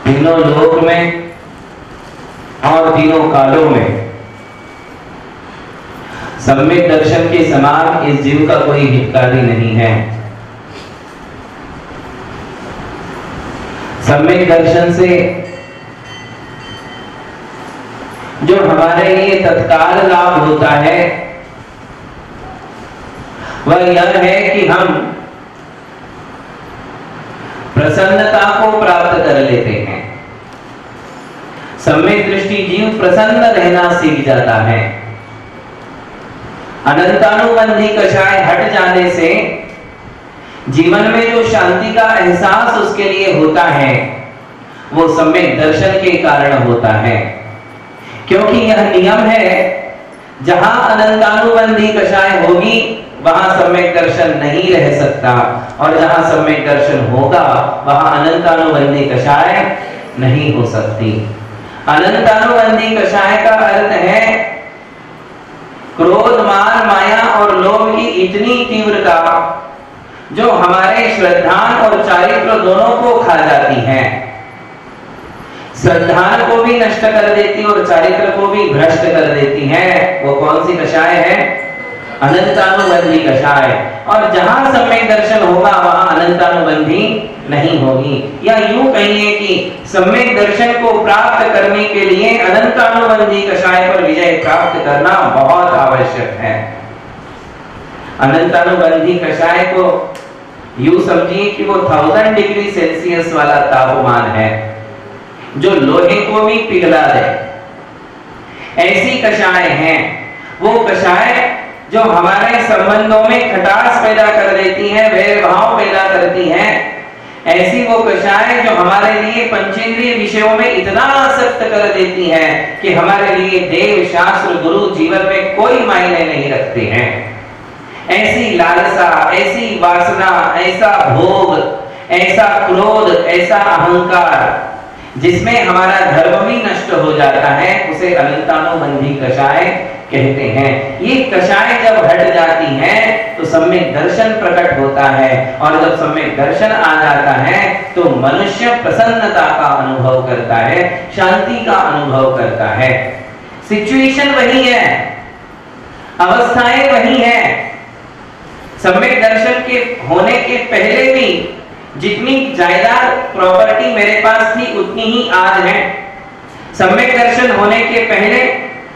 तीनों लोक में और तीनों कालों में सम्यक दर्शन के समान इस जीव का कोई हितकारी नहीं है। सम्यक दर्शन से जो हमारे लिए तत्काल लाभ होता है वह यह है कि हम प्रसन्नता को प्राप्त कर लेते हैं। सम्यक दृष्टि जीव प्रसन्न रहना सीख जाता है। अनंतानुबंधी कषाय हट जाने से जीवन में जो शांति का एहसास उसके लिए होता है वो सम्यक दर्शन के कारण होता है, क्योंकि यह नियम है जहां अनंतानुबंधी कषाय होगी वहां सम्यक दर्शन नहीं रह सकता, और जहां सम्यक दर्शन होगा वहां अनंतानुबंधी कषाय नहीं हो सकती। अनंतानुबंधी कषाय का अर्थ है क्रोध, मान, माया और लोभ की इतनी तीव्रता जो हमारे श्रद्धान और चारित्र दोनों को खा जाती है। श्रद्धान को भी नष्ट कर देती और चारित्र को भी भ्रष्ट कर देती है। वो कौन सी कषाय है? अनंतानुबंधी कषाय। और जहां सम्यक दर्शन होगा वहां अनंतानुबंधी नहीं होगी। या यूं कहिए कि सम्यक दर्शन को प्राप्त करने के लिए अनंतानुबंधी कषाय पर विजय प्राप्त करना बहुत आवश्यक है। अनंतानुबंधी कषाय को यूं समझिए कि वो 1000 डिग्री सेल्सियस वाला तापमान है जो लोहे को भी पिघला दे। ऐसी कषाय हैं वो कषाय जो हमारे संबंधों में खटास पैदा कर देती है, भेदभाव पैदा करती है। ऐसी वो कषाय जो हमारे लिए पंचेंद्रिय विषयों में इतना आसक्त कर देती है कि हमारे लिए देव, शास्त्र, गुरु जीवन में कोई मायने नहीं रखते हैं। ऐसी लालसा, ऐसी वासना, ऐसा भोग, ऐसा क्रोध, ऐसा अहंकार जिसमें हमारा धर्म भी नष्ट हो जाता है, उसे अनंतानुबंधी कषाय कहते हैं। ये कषाय जब हट जाती है तो सम्यक दर्शन प्रकट होता है, और जब सम्यक दर्शन आ जाता है तो मनुष्य प्रसन्नता का अनुभव करता है, शांति का अनुभव करता है। सिचुएशन वही है, अवस्थाएं वही है। सम्यक दर्शन के होने के पहले भी जितनी जायदाद प्रॉपर्टी मेरे पास थी उतनी ही आज है। सम्यक दर्शन होने के पहले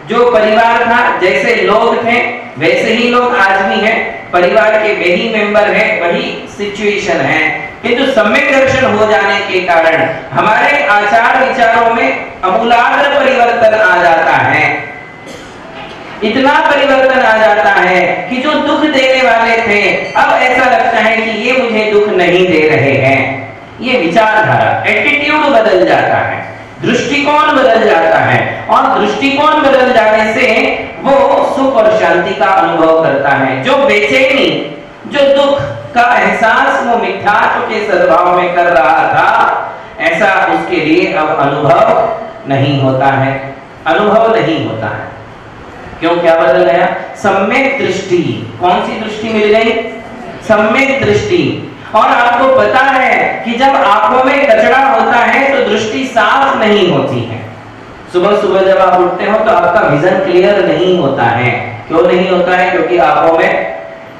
जो परिवार था, जैसे लोग थे वैसे ही लोग आज भी हैं। परिवार के वही मेंबर हैं, वही सिचुएशन है। किंतु सम्यक दर्शन हो जाने के कारण हमारे आचार विचारों में आमूलाग्र परिवर्तन आ जाता है। इतना परिवर्तन आ जाता है कि जो दुख देने वाले थे अब ऐसा लगता है कि ये मुझे दुख नहीं दे रहे हैं। ये विचारधारा, एटीट्यूड बदल जाता है, दृष्टिकोण बदल जाता है, और दृष्टिकोण बदल जाने से वो सुख और शांति का अनुभव करता है। जो बेचैनी, जो दुख का एहसास वो मिथ्यात्व के सद्भाव में कर रहा था, ऐसा उसके लिए अब अनुभव नहीं होता है। अनुभव नहीं होता है। क्यों? क्या बदल गया? सम्यक दृष्टि। कौन सी दृष्टि मिल गई? सम्यक दृष्टि। और आपको पता है कि जब आंखों में कचरा होता है तो दृष्टि साफ नहीं होती है। सुबह सुबह जब आप उठते हो तो आपका विजन क्लियर नहीं होता है। क्यों नहीं होता है? क्योंकि आंखों में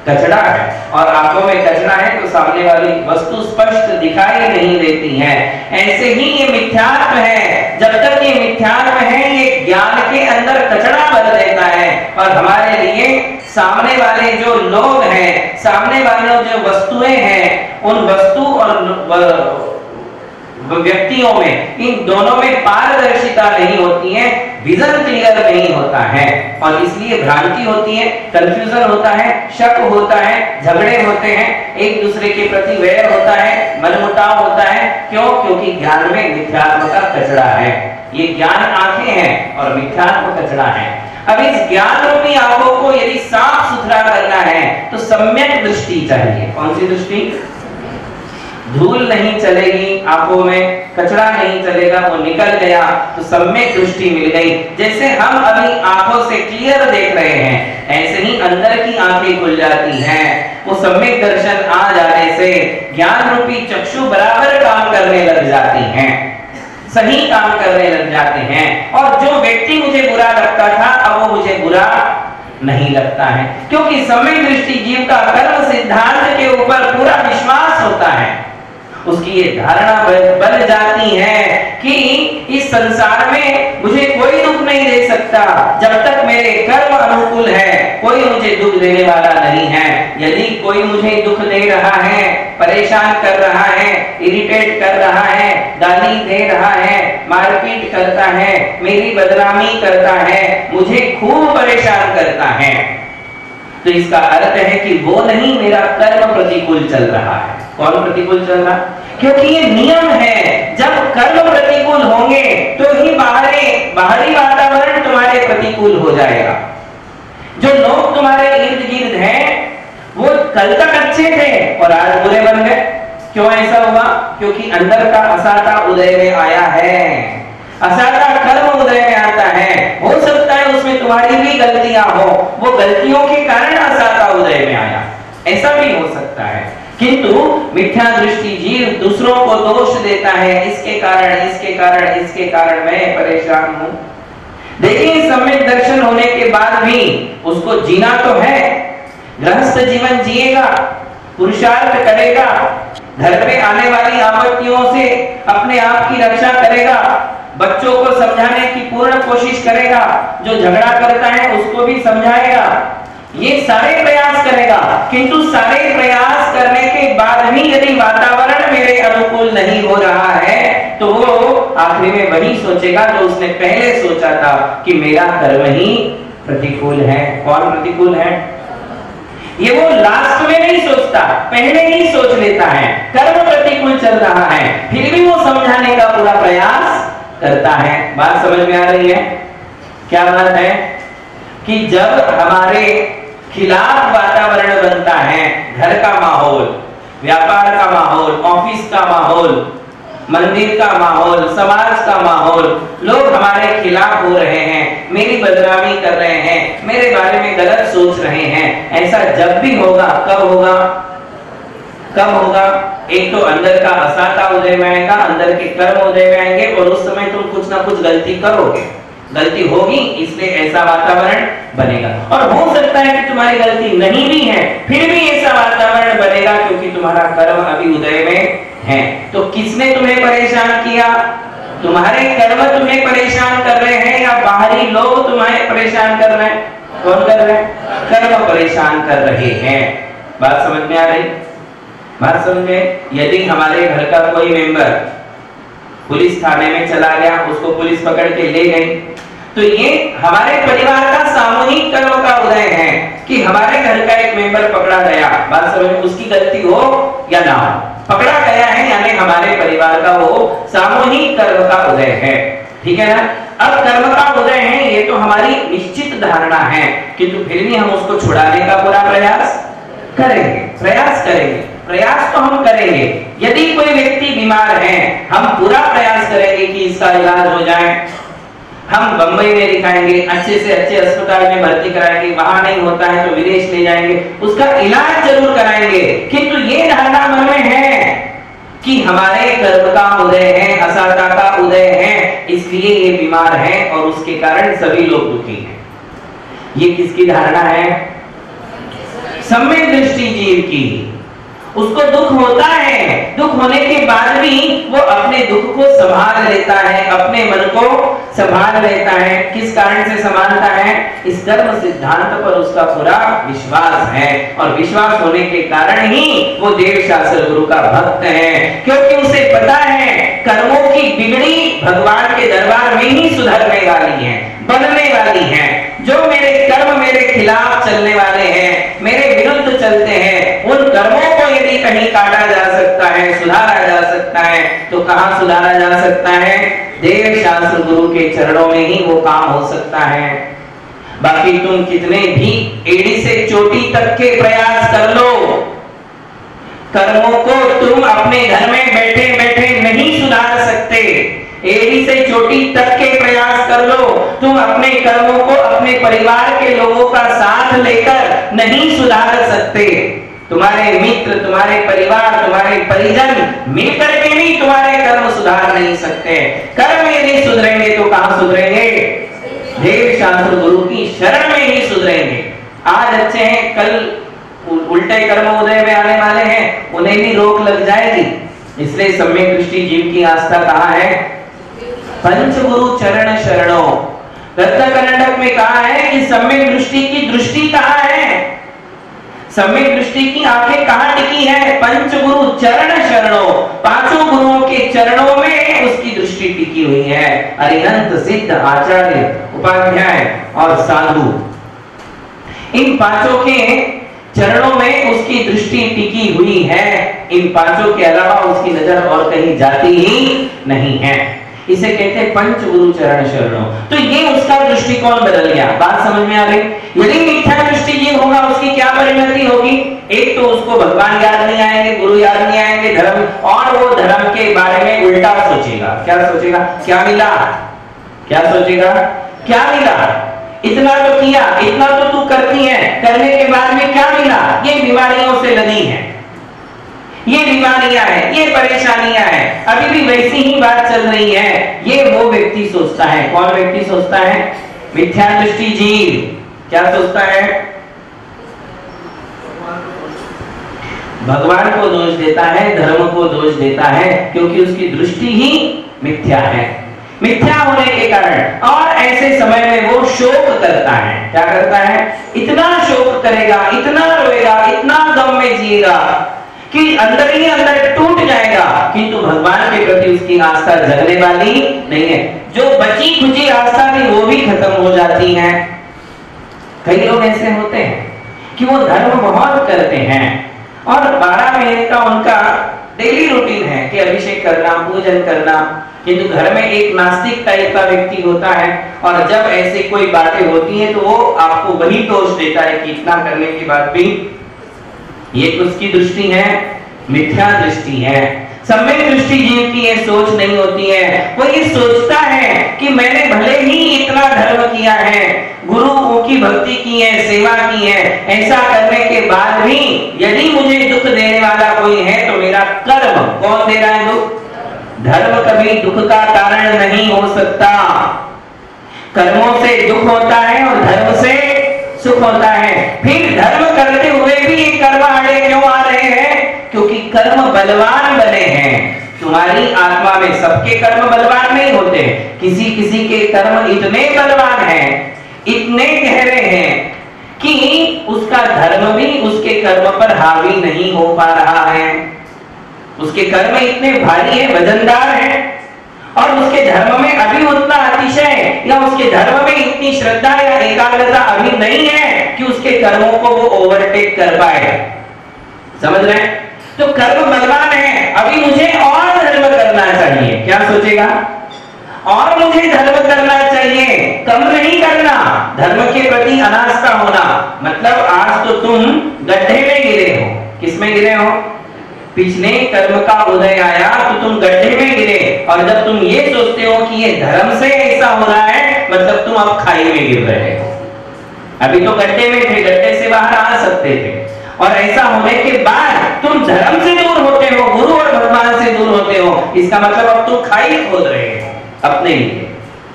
कचरा है, और आंखों में कचरा है तो सामने वाली वस्तु स्पष्ट दिखाई नहीं देती है। ऐसे ही ये मिथ्यात्व है। जब तक ये मिथ्यात्व है, ये ज्ञान के अंदर कचरा भर देता है, और हमारे लिए सामने वाले जो लोग हैं, सामने वाले जो वस्तुएं हैं, उन वस्तु और व्यक्तियों में, इन दोनों में पारदर्शिता नहीं होती है, विजन क्लियर नहीं होता है, और इसलिए भ्रांति होती है, कंफ्यूजन होता है, शक होता है, झगड़े होते हैं, एक दूसरे के प्रति वैर होता है, मनमुटाव होता है। क्यों? क्योंकि ज्ञान में मिथ्यात्व का कचरा है। ये ज्ञान आंखें हैं और मिथ्यात्व कचरा है। अब इस ज्ञान रूपी आंखों को यदि साफ सुथरा करना है तो सम्यक दृष्टि चाहिए। कौन सी दृष्टि? धूल नहीं चलेगी आंखों में, कचरा नहीं चलेगा, वो निकल गया तो सम्यक दृष्टि मिल गई। जैसे हम अभी आंखों से क्लियर देख रहे हैं, ऐसे ही अंदर की आंखें खुल जाती हैं। वो सम्यक दर्शन आ जाने से ज्ञान रूपी चक्षु बराबर काम करने लग जाती हैं। सही काम करने लग जाते हैं, और जो व्यक्ति मुझे बुरा लगता था अब वो मुझे बुरा नहीं लगता है, क्योंकि सम्यक दृष्टि जीव का कर्म सिद्धांत के ऊपर पूरा विश्वास होता है। उसकी ये धारणा बन जाती है कि इस संसार में मुझे कोई दुख नहीं दे सकता, जब तक मेरे कर्म अनुकूल है कोई मुझे दुख देने वाला नहीं है। यदि कोई मुझे दुख दे रहा है, परेशान कर रहा है, इरिटेट कर रहा है, गाली दे रहा है, मारपीट करता है, मेरी बदनामी करता है, मुझे खूब परेशान करता है, तो इसका अर्थ है कि वो नहीं, मेरा कर्म प्रतिकूल चल रहा है। कौन प्रतिकूल चल रहा? क्योंकि ये नियम है, जब कर्म प्रतिकूल होंगे तो ही बाहरी वातावरण तुम्हारे प्रतिकूल हो जाएगा। जो लोग तुम्हारे इर्द गिर्द हैं वो कल तक अच्छे थे और आज बुरे बन गए। क्यों ऐसा हुआ? क्योंकि अंदर का असाता उदय में आया है। असाता कर्म उदय में आता है। हो सकता है उसमें तुम्हारी भी गलतियां हो, वो गलतियों के कारण असाता उदय में आया, ऐसा भी हो सकता है। किंतु मिथ्या दृष्टि जीव दूसरों को दोष देता है, इसके कारण मैं परेशान हूं। देखिए, सम्यक दर्शन होने के बाद भी उसको जीना तो है, गृहस्थ जीवन जिएगा, पुरुषार्थ करेगा, घर में आने वाली आपत्तियों से अपने आप की रक्षा करेगा, बच्चों को समझाने की पूर्ण कोशिश करेगा, जो झगड़ा करता है उसको भी समझाएगा, ये सारे प्रयास करेगा। किंतु सारे प्रयास करने के बाद भी यदि वातावरण मेरे अनुकूल नहीं हो रहा है तो वो आखिरी में वही सोचेगा जो उसने पहले सोचा था कि मेरा कर्म ही प्रतिकूल है। कौन प्रतिकूल है? ये वो लास्ट में नहीं सोचता, पहले ही सोच लेता है कर्म प्रतिकूल चल रहा है, फिर भी वो समझाने का पूरा प्रयास करता है। बात समझ में आ रही है? क्या बात है कि जब हमारे खिलाफ वातावरण बनता है, घर का माहौल, व्यापार का माहौल, ऑफिस का माहौल, मंदिर का माहौल, समाज का माहौल, लोग हमारे खिलाफ हो रहे हैं, मेरी बदनामी कर रहे हैं, मेरे बारे में गलत सोच रहे हैं, ऐसा जब भी होगा, कब होगा? कब होगा? एक तो अंदर का असाता उदय में आएगा, अंदर के कर्म उदय में आएंगे, और उस समय तुम कुछ ना कुछ गलती करोगे, गलती होगी, इसलिए ऐसा वातावरण बनेगा। और हो सकता है कि तुम्हारी गलती नहीं भी है, फिर भी ऐसा वातावरण बनेगा क्योंकि तुम्हारा कर्म अभी उदय में है। तो किसने तुम्हें परेशान किया? तुम्हारे कर्म तुम्हें परेशान कर रहे हैं या बाहरी लोग तुम्हें परेशान कर रहे हैं? कौन कर रहे हैं? कर्म परेशान कर रहे हैं। बात समझ में आ रही? बात समझ में? यदि हमारे घर का कोई मेंबर पुलिस थाने में चला गया, उसको पुलिस पकड़ के ले गई, तो ये हमारे परिवार का सामूहिक कर्म का उदय है कि हमारे घर का एक मेंबर पकड़ा गया। बात समझ में? उसकी गलती हो या ना हो, पकड़ा गया है, यानी हमारे परिवार का वो सामूहिक कर्म का उदय है। ठीक है ना? अब कर्म का उदय है, ये तो हमारी निश्चित धारणा है, किंतु फिर भी हम उसको छुड़ाने का पूरा प्रयास करेंगे। प्रयास तो हम करेंगे। यदि कोई व्यक्ति बीमार है, हम पूरा प्रयास करेंगे कि इसका इलाज हो जाए। हम बंबई में दिखाएंगे, अच्छे से अच्छे अस्पताल में भर्ती कराएंगे, वहां नहीं होता है तो विदेश ले जाएंगे, उसका इलाज जरूर कराएंगे। किंतु ये धारणा मन में है कि हमारे कर्म का उदय है, असाता का उदय है, इसलिए ये बीमार है और उसके कारण सभी लोग दुखी हैं। ये किसकी धारणा है? सम्यक दृष्टि जीव की। उसको दुख होता है, दुख होने के बाद भी वो अपने दुख को संभाल लेता है, अपने मन को संभाल लेता है। किस कारण से संभालता है? इस कर्म सिद्धांत पर उसका पूरा विश्वास है, और विश्वास होने के कारण ही वो देव शास्त्र गुरु का भक्त है, क्योंकि उसे पता है कर्मों की बिगड़ी भगवान के दरबार में ही सुधरने वाली है, बनने वाली है। जो मेरे कर्म मेरे खिलाफ चलने वाले हैं, मेरे विरुद्ध चलते हैं, उन कर्मों को यदि कहीं काटा जा सकता है, सुधारा जा सकता है, तो कहां सुधारा जा सकता है? देव शास्त्र गुरु के चरणों में ही वो काम हो सकता है। बाकी तुम कितने भी एड़ी से चोटी तक के प्रयास कर लो, कर्मों को तुम अपने घर में बैठे बैठे नहीं सुधार सकते। एड़ी से चोटी तक के प्रयास कर लो, तुम अपने कर्मों को अपने परिवार के लोगों का साथ लेकर नहीं सुधार सकते। तुम्हारे मित्र, तुम्हारे परिवार, तुम्हारे परिजन मिलकर के भी तुम्हारे कर्म सुधार नहीं सकते। कर्म यदि सुधरेंगे तो कहां सुधरेंगे? देव शास्त्र गुरु की शरण में ही सुधरेंगे। आज अच्छे हैं, कल उल्टे कर्म उदय में आने वाले हैं, उन्हें भी रोक लग जाएगी। इसलिए सम्यक दृष्टि जीव की आस्था कहाँ है? पंच गुरु चरण शरणों। रत्न कर्णक में कहा है कि सम्यक दृष्टि की दृष्टि कहाँ है? सम्यक दृष्टि की आंखें कहाँ टिकी है? पंच गुरु चरण शरणों, पांचों गुरुओं के चरणों में उसकी दृष्टि टिकी हुई है। अरिहंत, सिद्ध, आचार्य, उपाध्याय और साधु, इन पांचों के चरणों में उसकी दृष्टि टिकी हुई है। इन पांचों के अलावा उसकी नजर और कहीं जाती ही नहीं है। इसे कहते हैं पंच गुरु चरण शरणों। तो ये उसका दृष्टिकोण बदल गया। बात समझ में आ रही? यदि मिथ्या दृष्टि ये होगा, उसकी क्या परिणति होगी? एक तो उसको भगवान याद नहीं आएंगे, गुरु याद नहीं आएंगे, धर्म, और वो धर्म के बारे में उल्टा सोचेगा। क्या सोचेगा? क्या मिला? क्या सोचेगा? क्या मिला? इतना तो किया, इतना तो तू करती है, करने के बाद में क्या मिला? ये बीमारियों से लदी है, ये बीमारियां हैं, ये परेशानियां हैं, अभी भी वैसी ही बात चल रही है। ये वो व्यक्ति सोचता है। कौन व्यक्ति सोचता है? मिथ्या दृष्टि जीव। क्या सोचता है? भगवान को दोष देता है, धर्म को दोष देता है, क्योंकि उसकी दृष्टि ही मिथ्या है। मिथ्या होने के कारण, और ऐसे समय में वो शोक करता है। क्या करता है? इतना शोक करेगा, इतना रोएगा, इतना गम में जिएगा कि अंदर ही अंदर टूट जाएगा, किंतु भगवान के प्रति उसकी आस्था जगने वाली नहीं है। जो बची खुची आस्था थी वो भी खत्म हो जाती है। कई लोग ऐसे होते हैं कि वो धर्म बहुत करते हैं और 12 महीने का उनका डेली रूटीन है कि अभिषेक करना, पूजन करना, किंतु घर में एक नास्तिक टाइप का व्यक्ति होता है, और जब ऐसे कोई बातें होती हैं तो वो आपको वही दोष देता है कि इतना करने के बाद भी। ये उसकी दृष्टि है, मिथ्या दृष्टि है। सम्यक दृष्टि जीव की ये सोच नहीं होती है। वो ये सोचता है कि मैंने भले ही इतना धर्म किया है, गुरुओं की भक्ति की है, सेवा की है, ऐसा करने के बाद भी यदि मुझे दुख देने वाला कोई है तो मेरा कर्म। कौन दे रहा है दुख? धर्म कभी दुख का कारण नहीं हो सकता। कर्मों से दुख होता है और धर्म से सुख होता है। फिर धर्म करते हुए भी ये कर्म आड़े क्यों आ रहे हैं? क्योंकि कर्म बलवान बने हैं। तुम्हारी आत्मा में सबके कर्म बलवान नहीं होते, किसी किसी के कर्म इतने बलवान हैं, इतने गहरे हैं कि उसका धर्म भी उसके कर्म पर हावी नहीं हो पा रहा है। उसके कर्म इतने भारी हैं, वजनदार हैं, और उसके धर्म में अभी उतना अतिशय या उसके धर्म में इतनी श्रद्धा या एकाग्रता अभी नहीं है कि उसके कर्मों को वो ओवरटेक कर पाए। समझ रहे हैं? तो कर्म बलवान है, अभी मुझे और धर्म करना चाहिए। क्या सोचेगा? और मुझे धर्म करना चाहिए, कम नहीं करना। धर्म के प्रति अनास्था होना मतलब आज तो तुम गड्ढे में गिरे हो। किस में गिरे हो? पिछले कर्म का उदय आया तो तुम गड्ढे में गिरे, और जब तुम ये सोचते हो कि ये धर्म से ऐसा हो रहा है, मतलब तुम अब खाई में गिर रहे हो। अभी तो गड्ढे में थे, गड्ढे से बाहर आ सकते थे, और ऐसा होने के बाद तुम धर्म से दूर होते हो, गुरु और भगवान से दूर होते हो। इसका मतलब अब तुम खाई खोद रहे हो अपने लिए।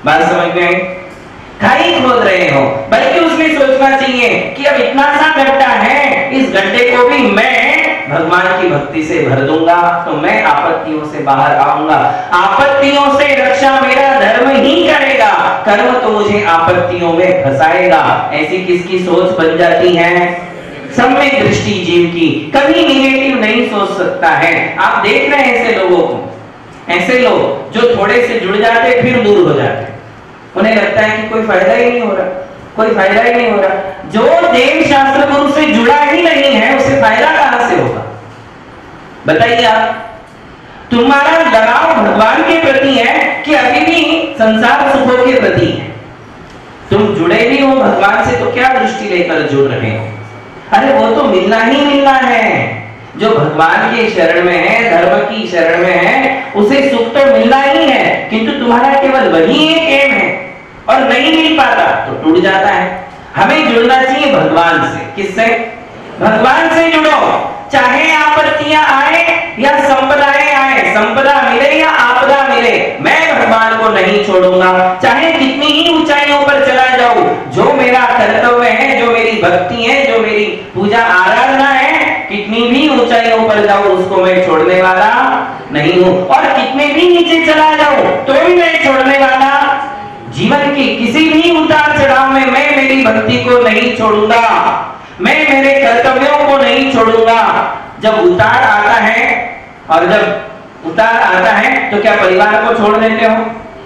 बात समझ में आई? खाई खोद रहे हो। बल्कि उसमें सोचना चाहिए कि अब इतना सा गड्ढा है, इस गड्ढे को भी मैं भगवान की भक्ति से भर दूंगा तो मैं आपत्तियों से बाहर आऊंगा। आपत्तियों से रक्षा मेरा धर्म ही करेगा, कर्म तो मुझे आपत्तियों में फंसाएगा। ऐसी किसकी सोच बन जाती है? सम्यक दृष्टि जीव की। कभी निगेटिव नहीं सोच सकता है। आप देख रहे हैं ऐसे लोगों को, ऐसे लोग जो थोड़े से जुड़ जाते फिर दूर हो जाते, उन्हें लगता है कि कोई फायदा ही नहीं हो रहा, कोई फायदा ही नहीं हो रहा। जो देव शास्त्र गुरु से जुड़ा ही नहीं है उसे फायदा कहां से होगा? बताइए आप। तुम्हारा लगाव भगवान के प्रति है कि अभी भी संसार सुखों के प्रति है? तुम जुड़े भी हो भगवान से तो क्या दृष्टि लेकर जुड़ रहे हो? अरे वो तो मिलना ही मिलना है। जो भगवान के शरण में है, धर्म की शरण में है, उसे सुख तो मिलना ही है, किंतु तुम्हारा केवल वही एक एम है और नहीं मिल पाता तो टूट जाता है। हमें जुड़ना चाहिए भगवान से। किससे? भगवान से जुड़ो, चाहे आपत्तियां आए या संपदाएं आए, संपदा मिले या आपदा मिले, मैं भगवान को नहीं छोड़ूंगा। चाहे कितनी ही ऊंचाइयों पर चला जाऊं, जो मेरा कर्तव्य है, जो मेरी भक्ति है, जो मेरी पूजा आराधना है, कितनी भी ऊंचाइयों पर जाऊं उसको मैं छोड़ने वाला नहीं हूं। और कितने भी नीचे चला जाऊं तो भी मैं छोड़ने वाला, जीवन की किसी भी उतार चढ़ाव में मैं मेरी भक्ति को नहीं छोड़ूंगा, मैं मेरे कर्तव्यों को नहीं छोड़ूंगा। जब उतार आता है, और जब उतार आता है तो क्या परिवार को छोड़ देते हो,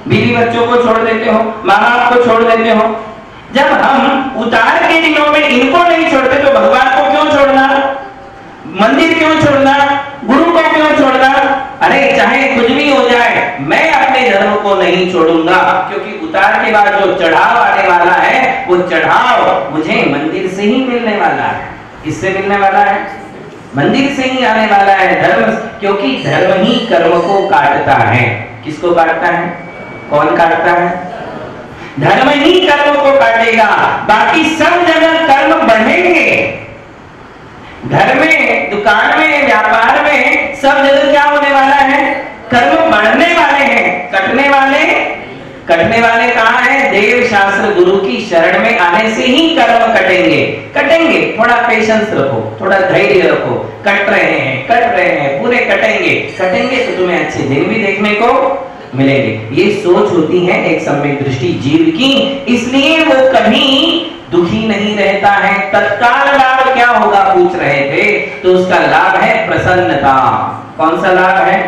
बीवी बच्चों को छोड़ देते हो, माँ बाप को छोड़ देते हो? जब हम उतार के दिनों में इनको नहीं छोड़ते तो भगवान को क्यों छोड़ना, मंदिर क्यों छोड़ना, गुरु को क्यों छोड़ना? अरे चाहे कुछ भी हो जाए, मैं अपने धर्म को नहीं छोड़ूंगा, क्योंकि उतार के बाद जो चढ़ाव आने वाला है वो चढ़ाव मुझे मंदिर से ही मिलने वाला है। किससे मिलने वाला है? मंदिर से ही आने वाला है धर्म, क्योंकि धर्म ही कर्म को काटता है। किसको काटता है? कौन काटता है? धर्म ही कर्म को काटेगा, बाकी सब जगह कर्म बढ़ेंगे। घर में, दुकान में, व्यापार में, सब जगह क्या होने वाला है? कर्म बढ़ने वाले हैं, कटने वाले कहाँ हैं? देव शास्त्र गुरु की शरण में आने से ही कर्म कटेंगे। थोड़ा पेशेंस रखो, थोड़ा धैर्य रखो, कट रहे हैं, पूरे कटेंगे तो तुम्हें अच्छे दिन भी देखने को मिलेंगे। ये सोच होती है एक सम्यक दृष्टि जीव की, इसलिए वो कभी दुखी नहीं रहता है। तत्काल लाभ क्या होगा पूछ रहे थे, तो उसका लाभ है प्रसन्नता। कौन सा लाभ है?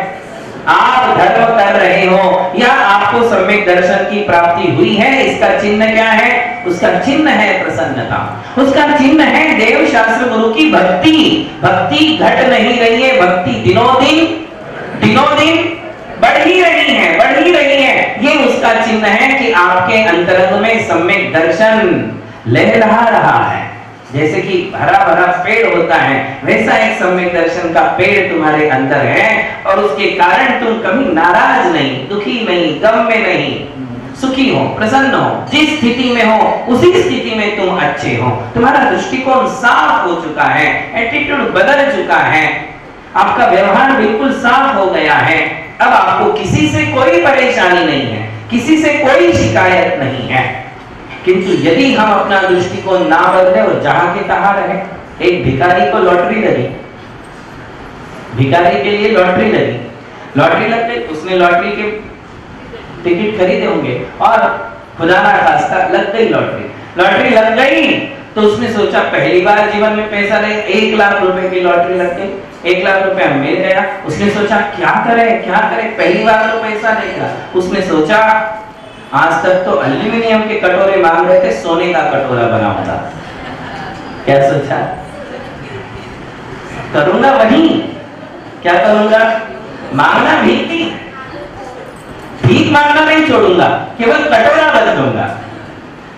आप धर्म कर रहे हो या आपको सम्यक दर्शन की प्राप्ति हुई है, इसका चिन्ह क्या है? उसका चिन्ह है प्रसन्नता, उसका चिन्ह है देव शास्त्र गुरु की भक्ति। भक्ति घट नहीं रही है, भक्ति दिनों दिन बढ़ ही रही है। ये उसका चिन्ह है कि आपके अंतरंग में सम्यक दर्शन लहरा रहा है। जैसे कि हरा भरा पेड़ होता है, वैसा एक सम्यक दर्शन का पेड़ तुम्हारे अंदर है, और उसके कारण तुम कभी नाराज नहीं, दुखी नहीं, गम में नहीं, सुखी हो, प्रसन्न हो। जिस स्थिति में हो उसी स्थिति में तुम अच्छे हो। तुम्हारा दृष्टिकोण साफ हो चुका है, एटीट्यूड बदल चुका है, आपका व्यवहार बिल्कुल साफ हो गया है। अब आपको किसी से कोई परेशानी नहीं है, किसी से कोई शिकायत नहीं है। किंतु यदि हम अपना दृष्टिकोण ना बदले और जहां के तहां रहे, एक भिखारी को लॉटरी लगी, भिखारी के लिए लॉटरी लग गई, उसने लॉटरी के टिकट खरीदे होंगे और खुदा ना खास्ता लग गई लॉटरी लग गई, तो उसने सोचा पहली बार जीवन में पैसा नहीं, 1 लाख रुपए की लॉटरी लग गई, 1 लाख रुपया मिल गया। उसने सोचा क्या करे, पहली बार तो पैसा नहीं था। उसने सोचा आज तक तो एल्यूमिनियम के कटोरे मांग रहे थे, सोने का कटोरा बनाऊंगा। क्या सोचा? करूंगा वही, क्या करूंगा? मांगना भीख मांगना नहीं छोड़ूंगा, केवल कटोरा बदलूंगा,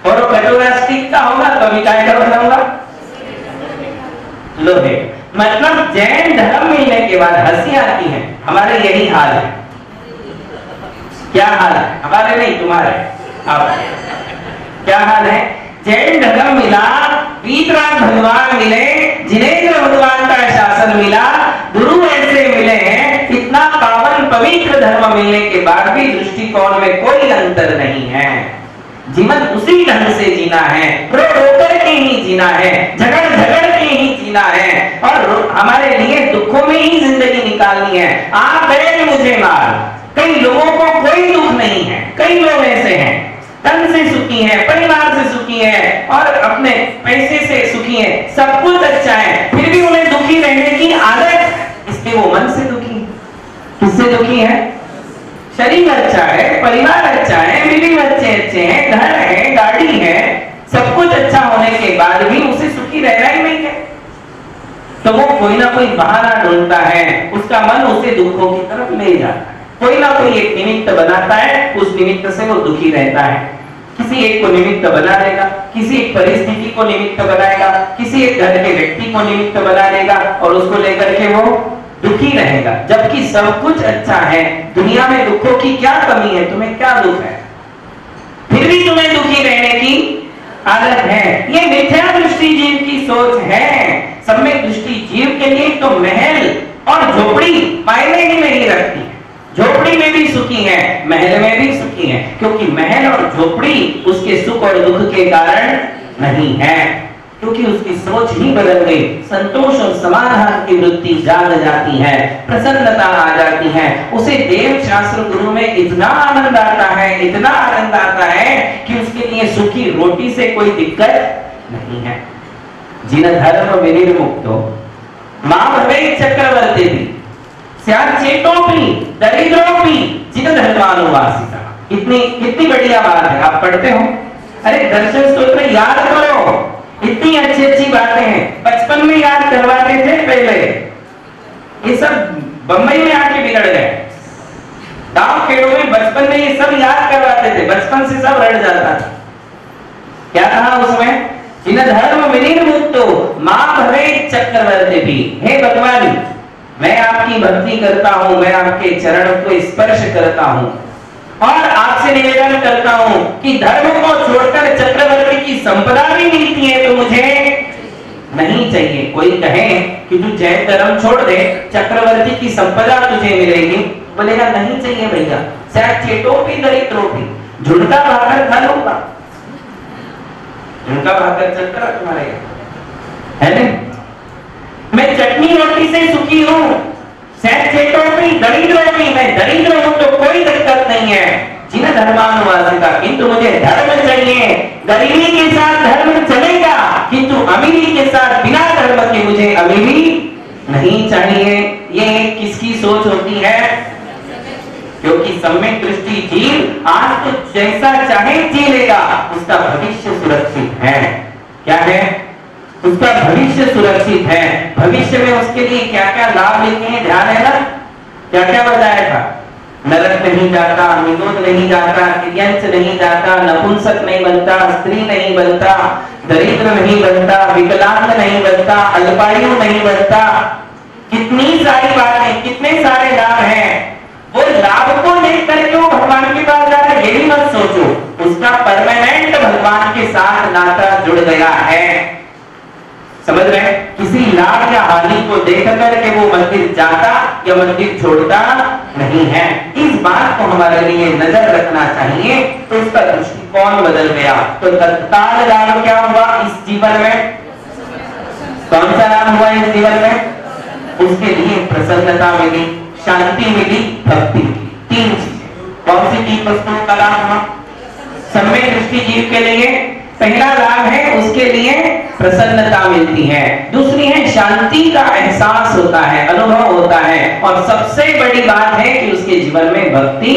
और वो कटोरा स्टील का होगा तो अभी क्या बनाऊंगा? लोहे। मतलब जैन धर्म मिलने के बाद हंसी आती है, हमारे यही हाल है। क्या हाल है? हमारे नहीं, तुम्हारे। आप क्या हाल है? जैन धर्म मिला, वीतराग भगवान मिले, जिनेंद्र भगवान का शासन मिला, गुरु ऐसे मिले हैं, इतना पावन पवित्र धर्म मिलने के बाद भी दृष्टिकोण में कोई अंतर नहीं है। जीवन उसी ढंग से जीना है, रो कर के ही जीना है, झगड़ के ही जीना है, और हमारे लिए दुखों में ही जिंदगी निकालनी है। आप गए मुझे मार। कई लोगों को कोई दुख नहीं है, कई लोग ऐसे हैं, तन से सुखी हैं, परिवार से सुखी हैं, और अपने पैसे से सुखी हैं, सब कुछ अच्छा है, फिर भी उन्हें दुखी रहने की आदत, इसलिए वो मन से दुखी है। किससे दुखी है? शरीर अच्छा है, परिवार अच्छा है, बीवी बच्चे अच्छे हैं, घर है, गाड़ी है, सब कुछ अच्छा होने के बाद भी उसे सुखी रहना ही नहीं है, तो वो कोई ना कोई बहाना ढूंढता है, उसका मन उसे दुखों की तरफ ले जाता है, कोई ना कोई एक निमित्त बनाता है, उस निमित्त से वो दुखी रहता है। किसी एक को निमित्त बना लेगा, किसी एक परिस्थिति को निमित्त बनाएगा, किसी एक घर के व्यक्ति को निमित्त बना लेगा, और उसको लेकर के वो दुखी रहेगा। जबकि सब कुछ अच्छा है, दुनिया में दुखों की क्या कमी है? तुम्हें क्या दुख है? फिर भी तुम्हें दुखी रहने की आदत है। ये मिथ्या दृष्टि जीव की सोच है। सम्यक तो महल और झोपड़ी मायने ही नहीं रखती। झोपड़ी में भी सुखी है, महल में भी सुखी है, क्योंकि महल और झोपड़ी उसके सुख और दुख के कारण नहीं है, क्योंकि उसकी सोच ही बदल गई। संतोष और समाधान की वृत्ति जाग जाती है, प्रसन्नता आ जाती है, उसे देव शास्त्र गुरु में इतना आनंद आता है, इतना आनंद आता है कि उसके लिए सूखी रोटी से कोई दिक्कत नहीं है। जिन धर्म विनिर्मुक्तो मां भवेत् चक्रवर्ती स्याच्चेतोऽपि दरिद्रोऽपि जिन धर्मानुवासिता। कितनी बढ़िया बात है, आप पढ़ते हो, अरे दर्शन स्तोत्र याद करो, इतनी अच्छी अच्छी बातें हैं। बचपन में याद करवाते थे पहले, ये सब बंबई में आके बिगड़ गए। गांव खेड़ों में बचपन में ये सब याद करवाते थे, बचपन से सब रट जाता था। क्या कहा उसमें, जिन धर्म विनिर्मुक्तो मां भवेत् चक्रवर्ती भी। हे भगवान, मैं आपकी भक्ति करता हूं, मैं आपके चरणों को स्पर्श करता हूं और आपसे निवेदन करता हूं कि धर्म को छोड़कर चक्रवर्ती की संपदा भी मिलती है तो मुझे नहीं चाहिए। कोई कहे कि तू जैन धर्म छोड़ दे, चक्रवर्ती की संपदा तुझे मिलेगी, बोलेगा नहीं चाहिए भैया, स्याच्चेतोऽपि दरिद्रोऽपि, झुणका भाकर खा लूंगा, झुणका भाकर चक्कर तुम्हारे है नहीं, मैं चटनी रोटी से सुखी हूं, स्याच्चेतोऽपि दरिद्रोऽपि, मैं दरिद्र हूं तो कोई दिक्कत नहीं है। जिन धर्मानुवासिता, किंतु मुझे धर्म चाहिए, गरीबी के साथ धर्म चलेगा, किंतु अमीरी के साथ बिना धर्म के मुझे अमीरी नहीं चाहिए। ये किसकी सोच होती है, क्योंकि सम्यक दृष्टि जीव आज तो जैसा चाहे जी लेगा, उसका भविष्य सुरक्षित है। क्या है, उसका भविष्य सुरक्षित है। भविष्य में उसके लिए क्या क्या लाभ लेते हैं, ध्यान है ना, क्या क्या बताया था, नरक नहीं जाता, निरोध नहीं जाता, तिर्यंच नहीं जाता, नपुंसक नहीं बनता, स्त्री नहीं बनता, दरिद्र नहीं बनता, विकलांग नहीं बनता, अल्पायु नहीं बनता, कितनी सारी बातें, कितने सारे लाभ हैं। वो लाभ को लेकर क्यों भगवान के पास जा रहा है, ये भी मत सोचो, उसका परमानेंट भगवान के साथ नाता जुड़ गया है। समझ रहे, किसी लाभ या हानि को देख करके वो मंदिर जाता या मंदिर छोड़ता नहीं है। इस बात को हमारे लिए नजर रखना चाहिए, तो उसका दृष्टिकोण बदल गया। तो तत्काल लाभ क्या हुआ इस जीवन में, कौन सा लाभ हुआ इस जीवन में, उसके लिए प्रसन्नता मिली, शांति मिली, भक्ति मिली, तीन चीजें। कौन सी तीन वस्तुओं का लाभ हुआ सम्यक दृष्टि जीव के लिए, पहला लाभ है उसके लिए प्रसन्नता मिलती है, दूसरी है शांति का एहसास होता है, अनुभव होता है, और सबसे बड़ी बात है कि उसके जीवन में भक्ति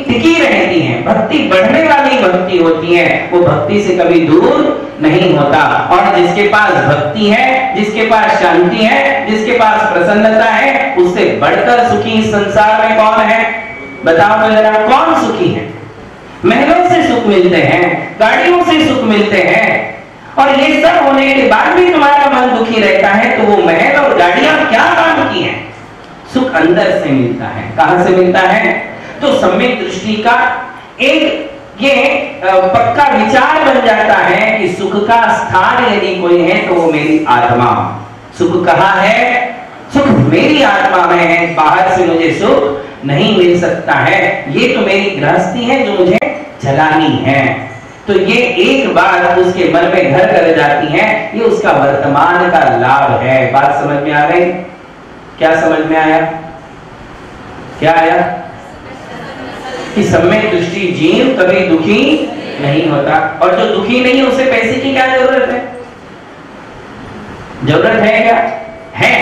टिकी रहती है, भक्ति बढ़ने वाली भक्ति होती है, वो भक्ति से कभी दूर नहीं होता। और जिसके पास भक्ति है, जिसके पास शांति है, जिसके पास प्रसन्नता है, उससे बढ़कर सुखी इस संसार में कौन है, बताओ तो जरा, कौन सुखी है। महलों से सुख मिलते हैं, गाड़ियों से सुख मिलते हैं, और ये सब होने के बाद भी तुम्हारा मन दुखी रहता है, तो वो महल और गाड़ियां क्या काम की हैं, सुख अंदर से मिलता है। कहां से मिलता है, तो सम्यक दृष्टि का एक ये पक्का विचार बन जाता है कि सुख का स्थान यदि कोई है तो वो मेरी आत्मा। सुख कहाँ है, सुख मेरी आत्मा में है, बाहर से मुझे सुख नहीं मिल सकता है, ये तो मेरी गृहस्थी है जो मुझे चलानी है। तो ये एक बात उसके मन में घर कर जाती है, ये उसका वर्तमान का लाभ है। बात समझ में आ गई, क्या समझ में आया, क्या आया, कि सम्यक दृष्टि जीव कभी दुखी नहीं होता, और जो दुखी नहीं है उसे पैसे की क्या जरूरत है, जरूरत है क्या, है,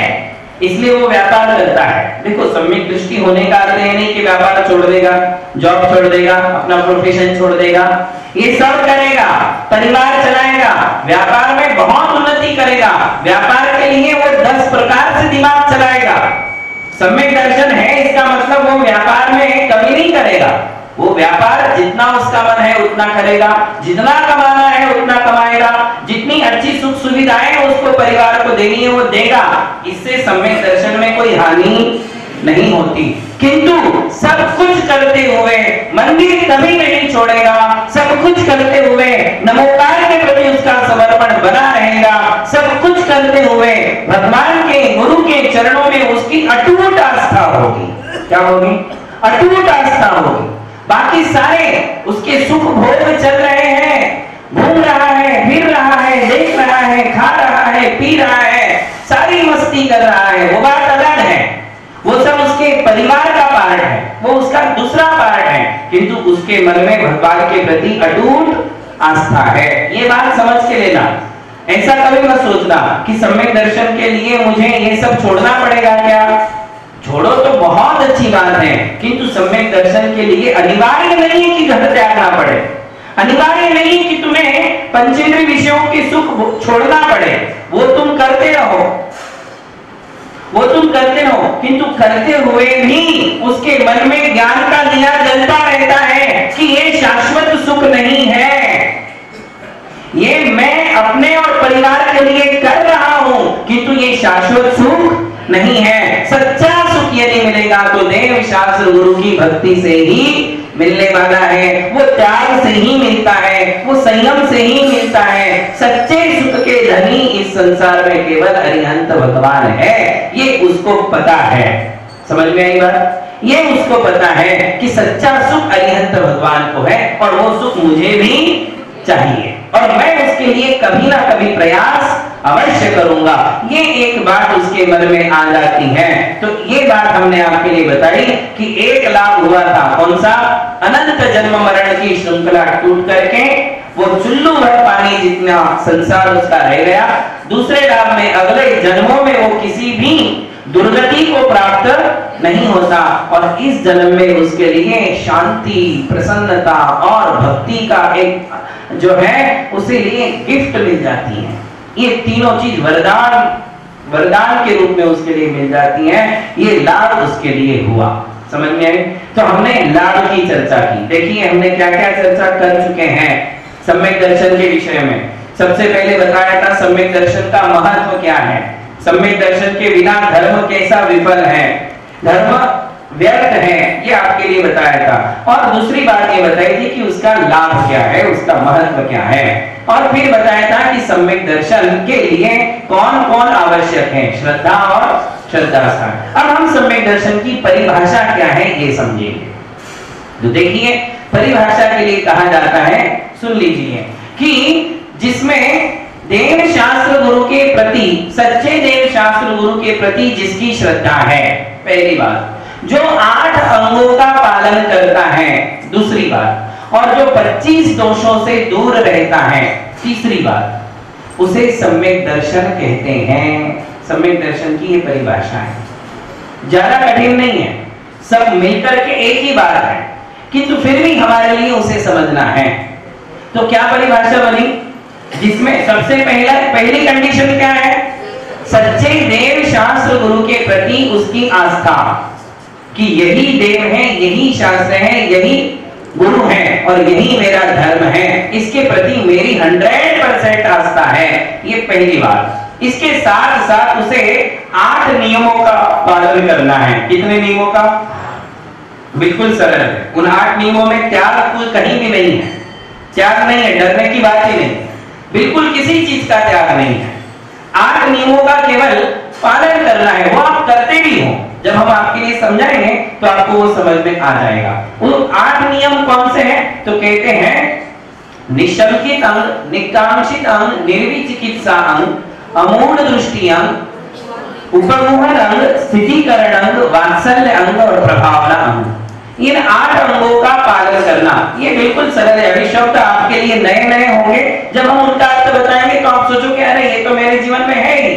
इसलिए वो व्यापार करता है। देखो सम्यक दृष्टि होने का अर्थ है नहीं कि व्यापार छोड़ देगा, जॉब छोड़ देगा, अपना प्रोफेशन छोड़ देगा, ये सब करेगा, परिवार चलाएगा, व्यापार में बहुत उन्नति करेगा, व्यापार के लिए वो 10 प्रकार से दिमाग चलाएगा। सम्यक दर्शन है, इसका मतलब वो व्यापार में कमी नहीं करेगा, वो व्यापार जितना उसका मन है उतना करेगा, जितना कमाना है उतना कमाएगा, जितनी अच्छी सुख सुविधाएं उसको परिवार को देनी है वो देगा। इससे सम्यक दर्शन में कोई हानि नहीं होती। किंतु सब कुछ करते हुए मंदिर कभी नहीं छोड़ेगा, सब कुछ करते हुए नमोकार के प्रति उसका समर्पण बना रहेगा, सब कुछ करते हुए भगवान क्या होगी? अटूट आस्था होगी। बाकी सारे उसके सुख भोग चल रहे हैं, घूम रहा है, फिर रहा है, देख रहा है, खा रहा है, पी रहा है, सारी मस्ती कर रहा है, वो बात अलग है। वो सब उसके परिवार का पार्ट है, वो उसका दूसरा पार्ट है, किंतु उसके मन में भगवान के प्रति अटूट आस्था है। ये बात समझ के लेना। ऐसा कभी मत सोचना कि सम्यक दर्शन के लिए मुझे ये सब छोड़ना पड़ेगा। क्या छोड़ो तो बहुत अच्छी बात है, किंतु सम्यक दर्शन के लिए अनिवार्य नहीं है कि घर त्यागना पड़े, अनिवार्य नहीं कि तुम्हें पंचेंद्रिय विषयों के सुख छोड़ना पड़े। वो तुम करते रहो, वो तुम करते रहो, किंतु करते हुए भी उसके मन में ज्ञान का दिया जलता रहता है कि ये शाश्वत सुख नहीं है, ये मैं अपने और परिवार के लिए कर रहा हूं, किंतु ये शाश्वत सुख नहीं है। सच्चा सुख यदि मिलेगा तो देव शास्त्र गुरु की भक्ति से ही मिलने वाला है, वो त्याग से ही मिलता है, वो संयम से ही मिलता है। सच्चे सुख के धनी इस संसार में केवल अरिहंत भगवान है, ये उसको पता है। समझ में आई बात? ये उसको पता है कि सच्चा सुख अरिहंत भगवान को है और वो सुख मुझे भी चाहिए और मैं उसके लिए कभी ना कभी प्रयास अवश्य करूंगा। ये एक बात उसके मन में आ जाती है। तो ये बात हमने आपके लिए बताई कि एक लाभ हुआ था, कौन सा? अनंत जन्म मरण की श्रृंखला टूट करके वो चुल्लू भर पानी जितना संसार उसका रह गया। दूसरे लाभ में अगले जन्मों में वो किसी भी दुर्गति को प्राप्त नहीं होता और इस जन्म में उसके लिए शांति, प्रसन्नता और भक्ति का एक जो है उसे लिए गिफ्ट मिल जाती है। ये तीनों चीज वरदान के रूप में उसके लिए मिल जाती हैं। ये लाभ उसके लिए हुआ। समझ में आई? तो हमने लाभ की चर्चा की। देखिए हमने क्या क्या चर्चा कर चुके हैं सम्यक दर्शन के विषय में। सबसे पहले बताया था सम्यक दर्शन का महत्व क्या है, सम्यक दर्शन के बिना धर्म कैसा विफल है, धर्म व्यर्थ है, ये आपके लिए बताया था। और दूसरी बात ये बताई थी कि उसका लाभ क्या है, उसका महत्व क्या है। और फिर बताया था कि सम्यक दर्शन के लिए कौन कौन आवश्यक है, श्रद्धा और श्रद्धास्थान। अब हम सम्यक दर्शन की परिभाषा क्या है ये समझेंगे। तो देखिए परिभाषा के लिए कहा जाता है, सुन लीजिए, कि जिसमें देव शास्त्र गुरु के प्रति, सच्चे देव शास्त्र गुरु के प्रति जिसकी श्रद्धा है, पहली बात, जो 8 अंगों का पालन करता है, दूसरी बात, और जो 25 दोषों से दूर रहता है, तीसरी बात, उसे सम्यक दर्शन कहते हैं। सम्यक दर्शन की ये परिभाषा है, ज्यादा कठिन नहीं है, सब मिलकर के एक ही बात है, किंतु फिर भी हमारे लिए उसे समझना है। तो क्या परिभाषा बनी? जिसमें सबसे पहली कंडीशन क्या है? सच्चे देव शास्त्र गुरु के प्रति उसकी आस्था कि यही देव है, यही शास्त्र है, यही गुरु है और यही मेरा धर्म है, इसके प्रति मेरी 100% आस्था है। ये पहली बात। इसके साथ साथ उसे 8 नियमों का पालन करना है। कितने नियमों का? बिल्कुल सरल है। उन 8 नियमों में त्याग कोई कहीं भी नहीं है, त्याग नहीं है, डरने की बात ही नहीं, बिल्कुल किसी चीज का त्याग नहीं है। 8 नियमों का केवल पालन करना है, वो आप करते भी हो। जब हम आपके लिए समझाएंगे तो आपको वो समझ में आ जाएगा। वो 8 नियम कौन से हैं? तो कहते हैं निशंकित अंग, निकांक्षित अंग, निर्विचिकित्सा अंग, अमूढ़ दृष्टि अंग, उपमोहन अंग, स्थितिकरण अंग, वात्सल्य अंग और प्रभावना अंग। इन 8 अंगों का पालन करना ये बिल्कुल सरल है। अभी शब्द आपके लिए नए नए होंगे, जब हम उनका अर्थ बताएंगे तो आप सोचोगे अरे ये तो मेरे जीवन में है ही,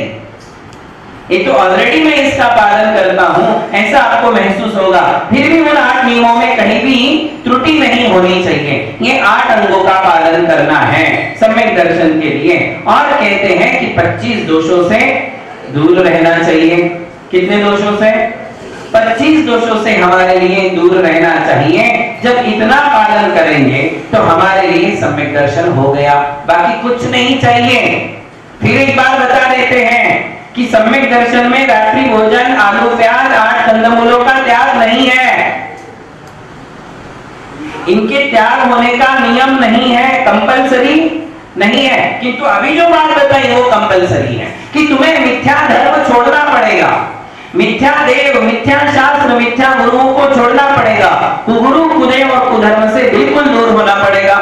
ये तो ऑलरेडी मैं इसका पालन करता हूं, ऐसा आपको महसूस होगा। फिर भी उन 8 नियमों में कहीं भी त्रुटि नहीं होनी चाहिए। ये 8 अंगों का पालन करना है सम्यक दर्शन के लिए। और कहते हैं कि 25 दोषों से दूर रहना चाहिए। कितने दोषों से? 25 दोषों से हमारे लिए दूर रहना चाहिए। जब इतना पालन करेंगे तो हमारे लिए सम्यक दर्शन हो गया, बाकी कुछ नहीं चाहिए। फिर एक बार बता देते हैं कि सम्यक दर्शन में रात्रि भोजन, आलू प्याज, 8 कंदमूलों का त्याग नहीं है, इनके त्याग होने का नियम नहीं है, कंपलसरी नहीं है। किंतु अभी जो बात बताई वो कंपलसरी है कि तुम्हें मिथ्या धर्म छोड़ना पड़ेगा, मिथ्या देव, मिथ्या शास्त्र, मिथ्या गुरुओं को छोड़ना पड़ेगा। कुगुरु, कुदेव और कुधर्म से बिल्कुल दूर होना पड़ेगा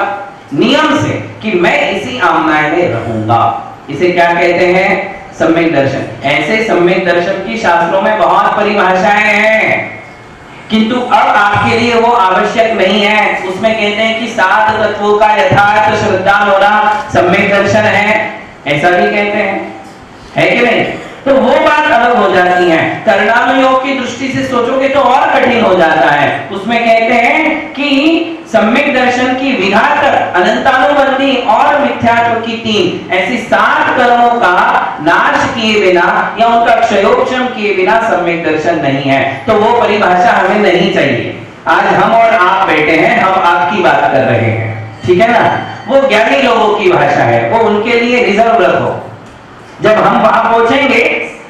नियम से कि मैं इसी आमनाय में रहूंगा। इसे क्या कहते हैं? सम्यक दर्शन। ऐसे सम्यक दर्शन की शास्त्रों में बहुत परिभाषाएं हैं, किंतु अब आपके लिए वो आवश्यक नहीं है। उसमें कहते हैं कि 7 तत्वों का यथार्थ श्रद्धा होना सम्यक दर्शन है, ऐसा भी कहते हैं, है कि नहीं? तो वो बात अलग हो जाती है। कर्णानुयोग की दृष्टि से सोचोगे तो और कठिन हो जाता है। उसमें कहते हैं कि सम्यक दर्शन की विघातक, अनंतानुबंधी और मिथ्यात्व की 3 ऐसी 7 कर्मों का नाश किए बिना या उनका क्षयोक्षम किए बिना सम्यक दर्शन नहीं है। तो वो परिभाषा हमें नहीं चाहिए। आज हम और आप बैठे हैं, हम आपकी बात कर रहे हैं, ठीक है ना? वो ज्ञानी लोगों की भाषा है, वो उनके लिए रिजर्व रखो। जब हम वहां पहुंचेंगे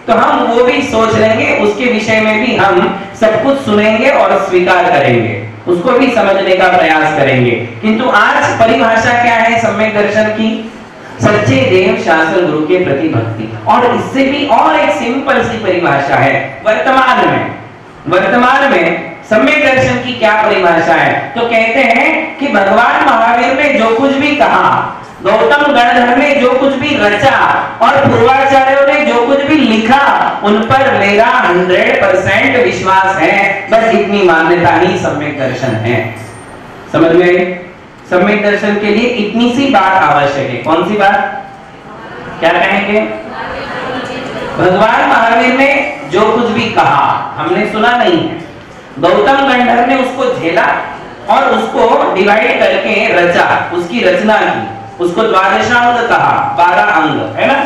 तो हम वो भी सोच लेंगे, उसके विषय में भी हम सब कुछ सुनेंगे और स्वीकार करेंगे, उसको भी समझने का प्रयास करेंगे। किंतु आज परिभाषा क्या है सम्यक दर्शन की? सच्चे देव शास्त्र गुरु के प्रति भक्ति। और इससे भी और एक सिंपल सी परिभाषा है वर्तमान में सम्यक दर्शन की क्या परिभाषा है? तो कहते हैं कि भगवान महावीर ने जो कुछ भी कहा, गौतम गणधर ने जो कुछ भी रचा और पूर्वाचार्यों ने जो कुछ भी लिखा, उन पर मेरा 100% विश्वास है। बस इतनी मान्यता ही सम्यक दर्शन है। समझ में आई? सम्यक दर्शन के लिए इतनी सी बात आवश्यक है। कौन सी बात? क्या कहेंगे? भगवान महावीर ने जो कुछ भी कहा हमने सुना नहीं है, गौतम गणधर ने उसको झेला और उसको डिवाइड करके रचा, उसकी रचना की, उसको द्वादशांग कहा, 12 अंग है ना,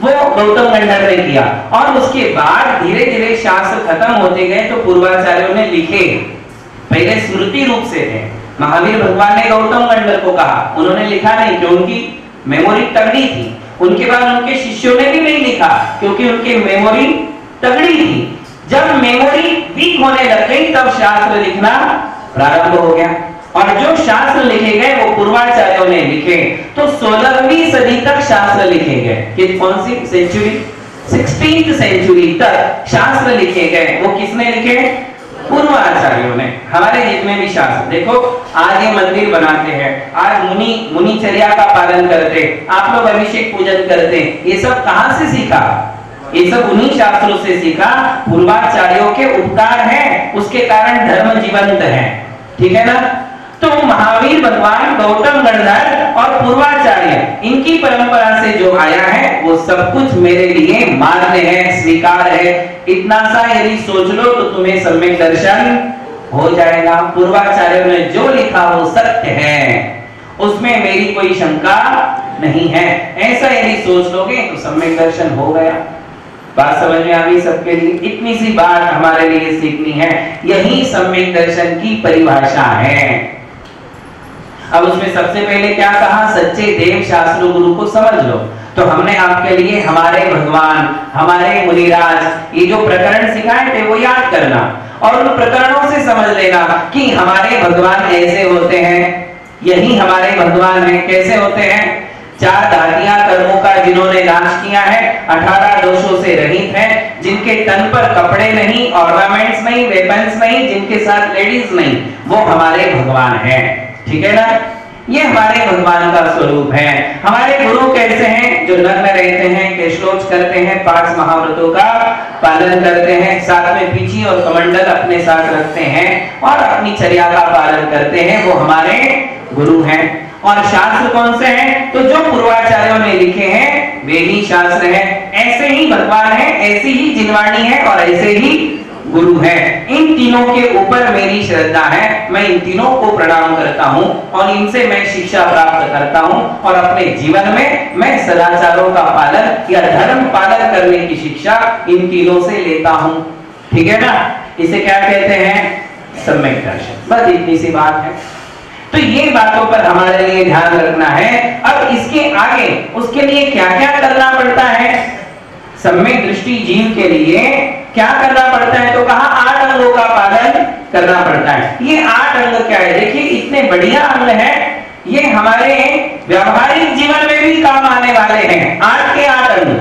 वो गौतम गणधर ने किया। और उसके बाद धीरे धीरे शास्त्र खत्म होते गए तो पूर्वाचार्यों ने लिखे। पहले स्मृति रूप से थे। महावीर भगवान ने गौतम गणधर को कहा, उन्होंने लिखा नहीं क्योंकि उनकी मेमोरी तगड़ी थी। उनके बाद उनके शिष्यों ने भी नहीं लिखा क्योंकि उनकी मेमोरी तगड़ी थी। जब मेमोरी वीक होने लग गई तब शास्त्र लिखना प्रारंभ हो गया। और जो शास्त्र लिखे गए वो पूर्वाचार्यों ने लिखे। तो 16वीं सदी तक शास्त्र लिखे गए। कि कौन सी सेंचुरी? 16th सेंचुरी तक शास्त्र लिखे गए। वो किसने लिखे? पूर्वाचार्यों ने। हमारे जितने भी शास्त्र देखो, आज ये मंदिर बनाते हैं, आज मुनिचर्या का पालन करते, आप लोग अभिषेक पूजन करते, ये सब कहां से सीखा? ये सब उन्हीं शास्त्रों से सीखा। पूर्वाचार्यों के उपकार है, उसके कारण धर्म जीवंत है, ठीक है ना? तो महावीर भगवान, गौतम गणधर और पूर्वाचार्य, इनकी परंपरा से जो आया है वो सब कुछ मेरे लिए मान्य है, स्वीकार है। इतना सा यदि सोच लो तो तुम्हें सम्यक दर्शन हो जाएगा। पूर्वाचार्यों ने जो लिखा वो सत्य है, उसमें मेरी कोई शंका नहीं है। ऐसा यदि सोच लोगे तो सम्यक दर्शन हो गया। बात समझ में आ गई सबके लिए? इतनी सी बात हमारे लिए सीखनी है। यही सम्यक दर्शन की परिभाषा है। अब उसमें सबसे पहले क्या कहा? सच्चे देव शास्त्र गुरु को समझ लो। तो हमने आपके लिए हमारे भगवान, हमारे मुनिराज, ये जो प्रकरण सिखाए थे वो याद करना और उन प्रकरणों से समझ लेना कि हमारे भगवान ऐसे होते हैं, यही हमारे भगवान हैं। कैसे होते हैं? 4 धातियां कर्मों का जिन्होंने नाश किया है, 18 दोषों से रहित हैं, जिनके तन पर कपड़े नहीं, ऑर्नामेंट्स नहीं, वेपन्स नहीं, जिनके साथ लेडीज नहीं, वो हमारे भगवान हैं। ठीक है ना? ये हमारे भगवान का स्वरूप है। हमारे गुरु कैसे हैं? जो नग्न रहते हैं, केशलोच करते हैं, 5 महाव्रतों का पालन करते हैं, साथ में पीछी और कमंडल अपने साथ रखते हैं और अपनी चर्या का पालन करते हैं, वो हमारे गुरु हैं। और शास्त्र कौन से हैं? तो जो पूर्वाचार्यों ने लिखे हैं वे ही शास्त्र हैं। ऐसे ही भगवान है, ऐसी ही जिनवाणी है और ऐसे ही गुरु है। इन तीनों के ऊपर मेरी श्रद्धा है। मैं इन तीनों को प्रणाम करता हूं और इनसे मैं शिक्षा प्राप्त करता हूं और अपने जीवन में मैं सदाचारों का पालन या धर्म पालन करने की शिक्षा इन तीनों से लेता हूं। ठीक है ना? इसे क्या कहते हैं? सम्यक दर्शन। बस इतनी सी बात है। तो ये बातों पर हमारे लिए ध्यान रखना है। अब इसके आगे उसके लिए क्या क्या करना पड़ता है? सम्यक दृष्टि जीव के लिए क्या करना पड़ता है? तो कहा 8 अंगों का पालन करना पड़ता है। ये 8 अंग क्या है? देखिए इतने बढ़िया अंग है, ये हमारे व्यावहारिक जीवन में भी काम आने वाले हैं। 8 के 8 अंग।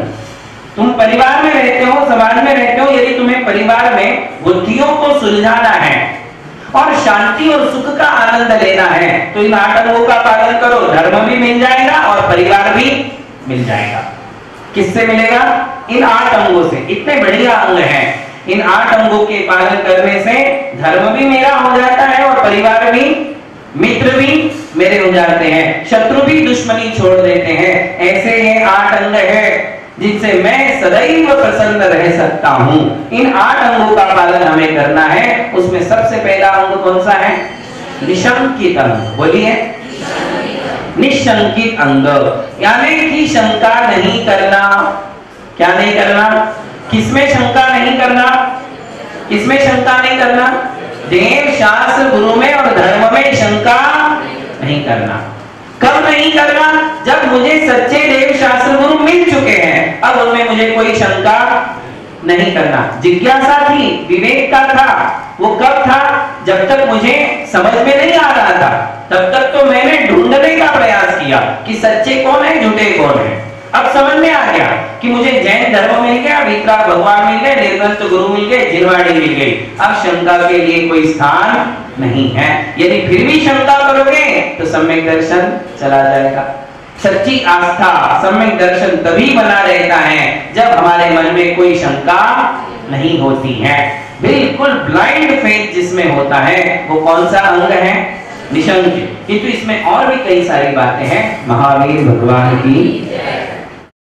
तुम परिवार में रहते हो, समाज में रहते हो, यदि तुम्हें परिवार में बुद्धियों को सुलझाना है और शांति और सुख का आनंद लेना है तो इन 8 अंगों का पालन करो। धर्म भी मिल जाएगा और परिवार भी मिल जाएगा। किससे मिलेगा? इन 8 अंगों से। इतने बढ़िया अंग हैं। इन 8 अंगों के पालन करने से धर्म भी मेरा हो जाता है और परिवार भी, मित्र भी मेरे हो जाते हैं, शत्रु भी दुश्मनी छोड़ देते हैं। ऐसे ये 8 अंग हैं जिनसे मैं सदैव प्रसन्न रह सकता हूं। इन 8 अंगों का पालन हमें करना है। उसमें सबसे पहला अंग कौन सा है? निशंकित अंग। बोलिए, निशंकित अंग, यानी कि शंका नहीं करना। क्या नहीं करना? किसमें शंका नहीं करना? किसमें शंका नहीं करना? देव, शास्त्र, गुरु में और धर्म में शंका नहीं करना। कब नहीं करना? जब मुझे सच्चे देव, शास्त्र, गुरु मिल चुके हैं, अब उनमें मुझे कोई शंका नहीं करना। जिज्ञासा थी, विवेक का था, वो कब था? जब तक मुझे समझ में नहीं आ रहा था, तब तक तो मैंने ढूंढने का प्रयास किया कि सच्चे कौन है, झूठे कौन है। अब समझ में आ गया कि मुझे जैन धर्म मिल गया, वितराग भगवान मिल गए, निर्गंत गुरु मिल गए, जिनवाड़ी मिल गई। अब शंका के लिए कोई स्थान नहीं है। यदि फिर भी शंका करोगे तो सम्यक दर्शन चला जाएगा। सच्ची आस्था, सम्यक दर्शन तभी बना रहता है जब हमारे मन में कोई शंका नहीं होती है। बिल्कुल ब्लाइंड फेथ जिसमें होता है वो कौन सा अंग है? निशंकित। किंतु इसमें और भी कई सारी बातें हैं। महावीर भगवान की